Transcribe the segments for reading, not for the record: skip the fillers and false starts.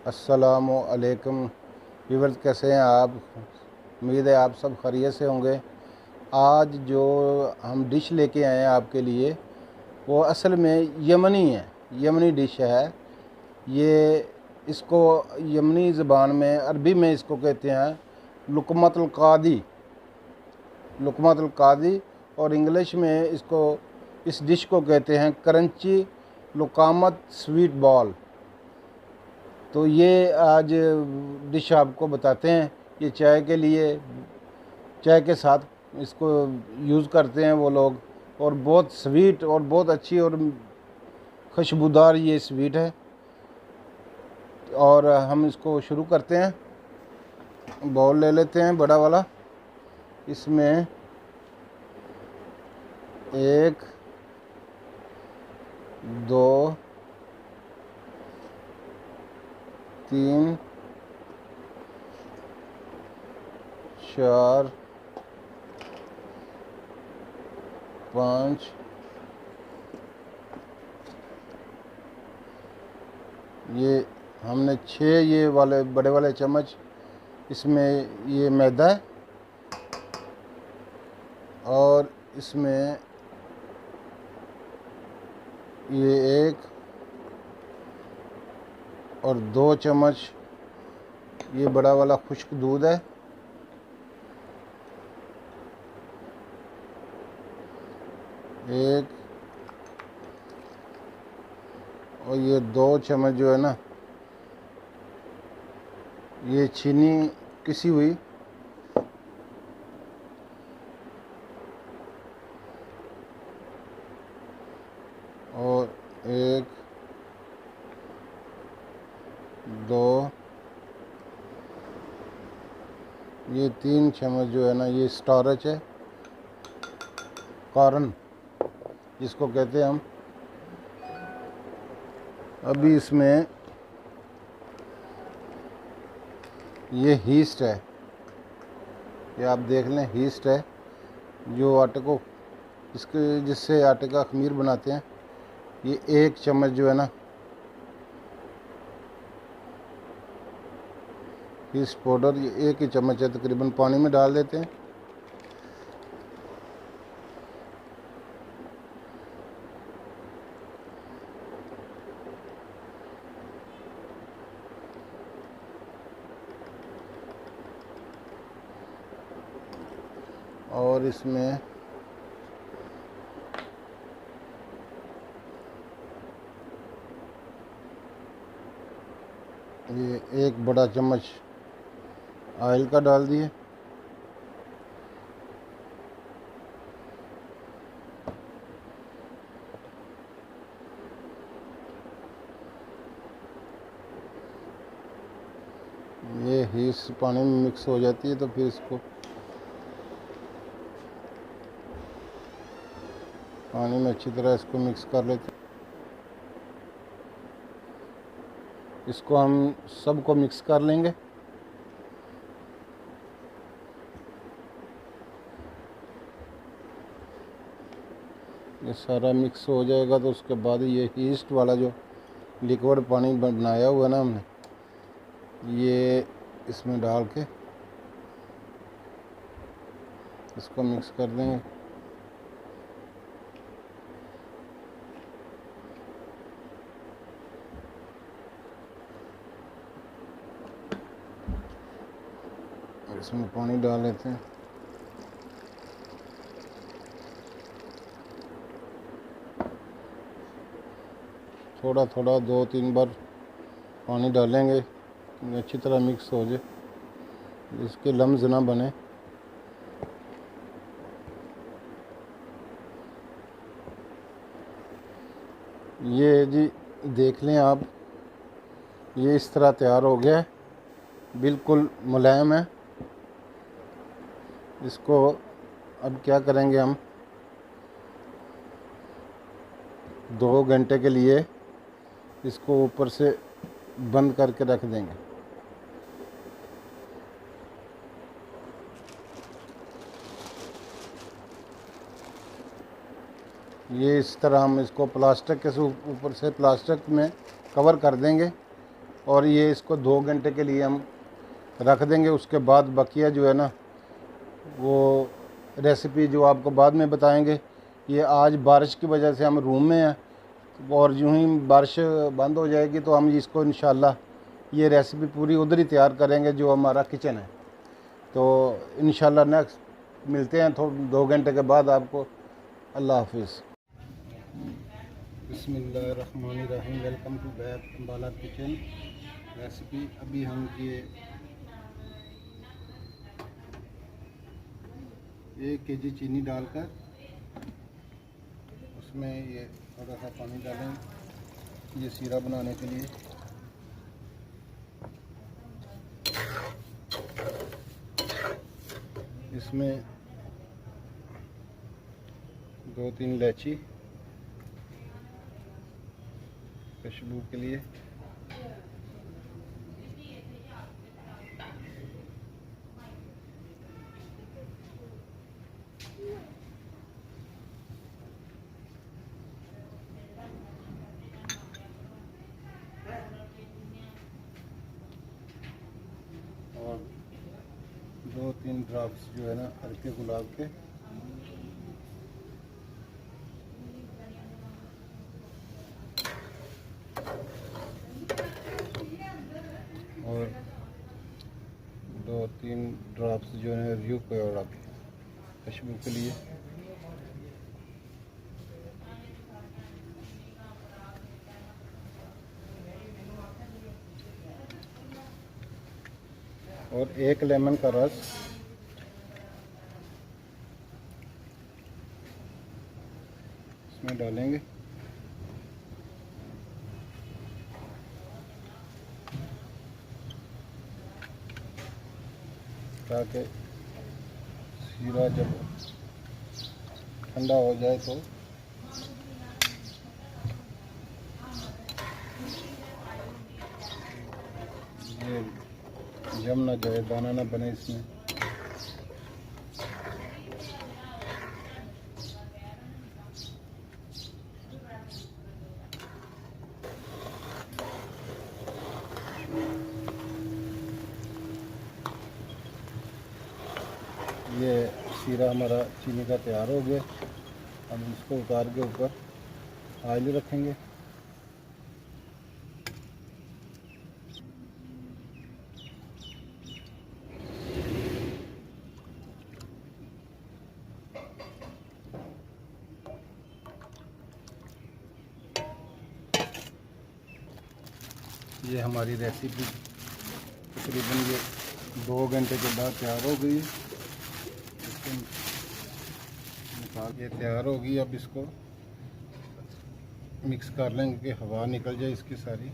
अस्सलामु अलैकुम व्यूअर्स, कैसे हैं आप? उम्मीद है आप सब खैरियत से होंगे। आज जो हम डिश लेके आए हैं आपके लिए वो असल में यमनी है, यमनी डिश है ये। इसको यमनी ज़बान में, अरबी में इसको कहते हैं लुकमतुल कादी, लुकमतुल कादी। और इंग्लिश में इसको, इस डिश को कहते हैं करंची लुकामत स्वीट बॉल। तो ये आज डिश आपको बताते हैं। ये चाय के लिए, चाय के साथ इसको यूज़ करते हैं वो लोग, और बहुत स्वीट और बहुत अच्छी और खुशबूदार ये स्वीट है। और हम इसको शुरू करते हैं। बाउल ले लेते हैं बड़ा वाला, इसमें 1 2 3 4 5 ये हमने 6 ये वाले बड़े वाले चम्मच इसमें ये मैदा है। और इसमें ये 1 और 2 चम्मच ये बड़ा वाला खुश्क दूध है। एक और ये 2 चम्मच जो है ना, ये चीनी पिसी हुई। और 1 2 ये 3 चम्मच जो है ना, ये स्टार्च है, कॉर्न जिसको कहते हैं हम। अभी इसमें ये हीस्ट है, ये आप देख लें, हीस्ट है जो आटे को, इसके जिससे आटे का खमीर बनाते हैं। ये 1 चम्मच जो है ना ईस्ट पाउडर, ये 1 ही चम्मच है तकरीबन, पानी में डाल देते हैं। और इसमें ये 1 बड़ा चम्मच ऑयल का डाल दिए। ये हीस पानी में मिक्स हो जाती है, तो फिर इसको पानी में अच्छी तरह इसको मिक्स कर लेते हैं। इसको हम सबको मिक्स कर लेंगे। ये सारा मिक्स हो जाएगा तो उसके बाद ये ईस्ट वाला जो लिक्विड पानी बनाया हुआ है ना हमने, ये इसमें डाल के इसको मिक्स कर देंगे। इसमें पानी डाल लेते हैं। थोड़ा थोड़ा 2-3 बार पानी डालेंगे, अच्छी तरह मिक्स हो जाए, इसके लम्स ना बने। ये जी देख लें आप, ये इस तरह तैयार हो गया है, बिल्कुल मुलायम है। इसको अब क्या करेंगे, हम 2 घंटे के लिए इसको ऊपर से बंद करके रख देंगे। ये इस तरह हम इसको प्लास्टिक के ऊपर से प्लास्टिक में कवर कर देंगे और ये इसको 2 घंटे के लिए हम रख देंगे। उसके बाद बकिया जो है ना वो रेसिपी जो आपको बाद में बताएंगे। ये आज बारिश की वजह से हम रूम में हैं, और यूं ही बारिश बंद हो जाएगी तो हम इसको इंशाल्लाह ये रेसिपी पूरी उधर ही तैयार करेंगे जो हमारा किचन है। तो इंशाल्लाह नेक्स्ट मिलते हैं 2 घंटे के बाद आपको। अल्लाह हाफिज़। बिस्मिल्लाहिर्रहमानिर्रहीम। Welcome to back Ambala kitchen recipe. अभी हम ये 1 केजी चीनी डालकर उसमें ये थोड़ा सा पानी डालें ये सीरा बनाने के लिए। इसमें 2-3 इलायची खुशबू के लिए, और 2-3 ड्रॉप्स जो है ना हल्के गुलाब के। और 2-3 ड्रॉप्स जो है व्यू कोड़ा के खुशबू के लिए। और 1 लेमन का रस इसमें डालेंगे। ताकि सीरा जब ठंडा हो जाए तो ये जम ना जाए, दाना ना बने इसमें। ये सीरा हमारा चीनी का तैयार हो गया। हम इसको उतार के ऊपर ऑयल रखेंगे। ये हमारी रेसिपी तकरीबन ये 2 घंटे के बाद तैयार हो गई। ये तैयार होगी। अब इसको मिक्स कर लेंगे कि हवा निकल जाए इसकी सारी।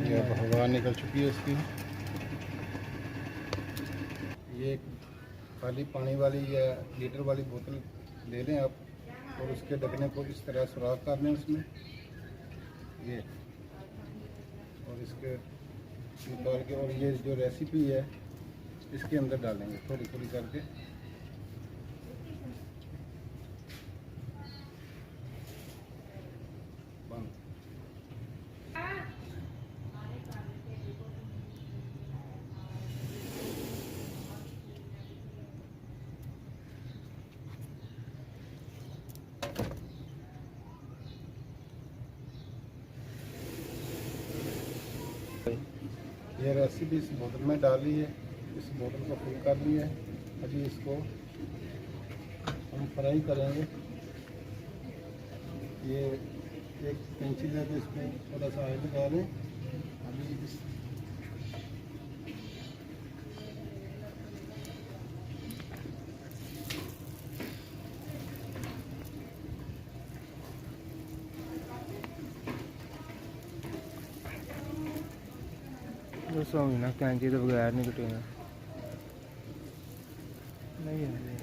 ये अब हवा निकल चुकी है इसकी। ये खाली पानी वाली या लीटर वाली बोतल ले लें आप, और उसके ढकने को इस तरह सुराख कर लें उसमें ये, और इसके निकाल के, और ये जो रेसिपी है इसके अंदर डालेंगे थोड़ी थोड़ी करके। बंद। ये रेसिपी इस बोतल में डाली है, इस बोतल को फिल कर लिया है। अभी इसको हम फ्राई करेंगे। ये एक पेंसिल है तो इसमें थोड़ा सा ऑयल लगा लें। अभी इस दोस्तों ना कैंची तो बगैर नहीं कटेगा नहीं है।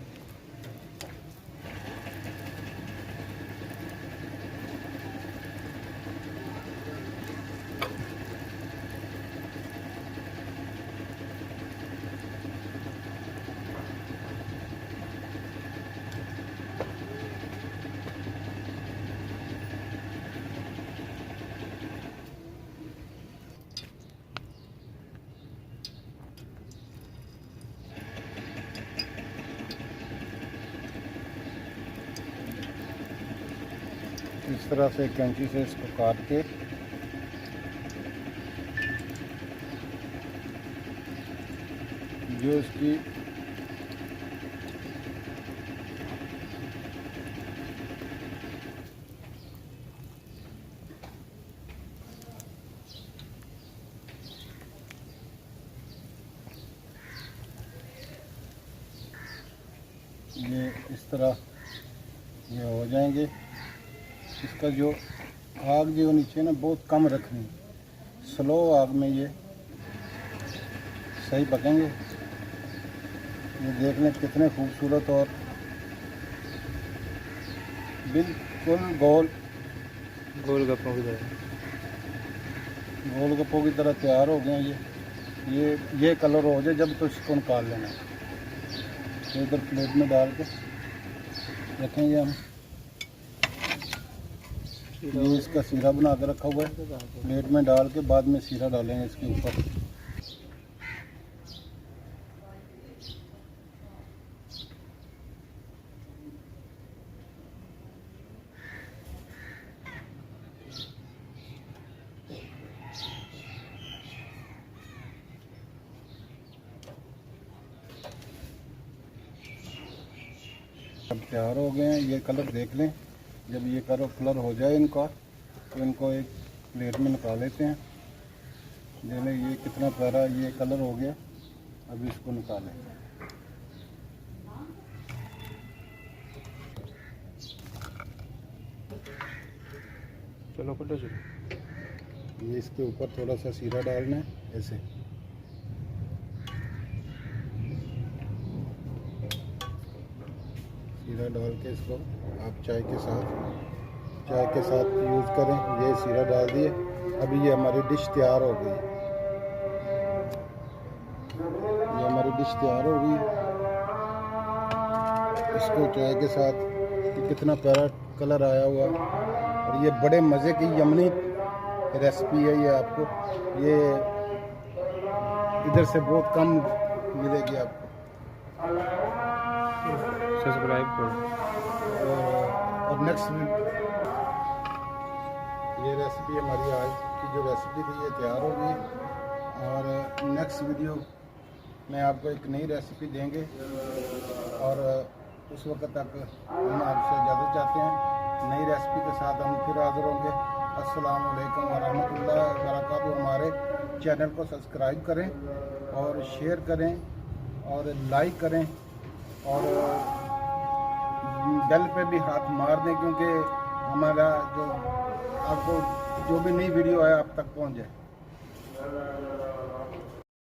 इस तरह से कैंची से इसको काट के जो इसकी ये इस तरह ये हो जाएंगे। इसका जो आग जो नीचे ना बहुत कम रखनी, स्लो आग में ये सही पकेंगे। ये देख लें कितने खूबसूरत और बिल्कुल गोलगप्पों की तरह। गोलगप्पों की तरह तैयार हो गए हैं। ये कलर हो जाए जब तो इसको निकाल लेना है। तो इधर प्लेट में डाल के रखेंगे हम। ये इसका सीरा बना के रखा हुआ है, प्लेट में डाल के बाद में सीरा डालेंगे इसके ऊपर। अब तैयार हो गए हैं। ये कलर देख लें, जब ये कलर हो जाए इनका तो इनको एक प्लेट में निकाल लेते हैं। देख लें ये कितना प्यारा ये कलर हो गया। अब इसको निकालें। चलो कटो चलो। ये इसके ऊपर थोड़ा सा सीरा डालना है ऐसे। सीरा डाल के इसको आप चाय के साथ यूज़ करें। ये सीरा डाल दिए। अभी ये हमारी डिश तैयार हो गई। ये हमारी डिश तैयार हो गई। इसको चाय के साथ कितना प्यारा कलर आया हुआ और ये बड़े मज़े की यमनी रेसिपी है। ये आपको ये इधर से बहुत कम मिलेगी आपको। सब्सक्राइब करो। और नेक्स्ट ये रेसिपी हमारी आज की जो रेसिपी थी ये तैयार हो गई। और नेक्स्ट वीडियो में आपको एक नई रेसिपी देंगे और उस वक्त तक हम आपसे इजाज़त चाहते हैं। नई रेसिपी के साथ हम फिर हाज़िर होंगे। अस्सलाम वालेकुम वरहमतुल्लाहि वबरकातुहू। हमारे चैनल को सब्सक्राइब करें और शेयर करें और लाइक करें और बेल पे भी हाथ मार दें, क्योंकि हमारा जो आपको जो भी नई वीडियो है आप तक पहुंच जाए।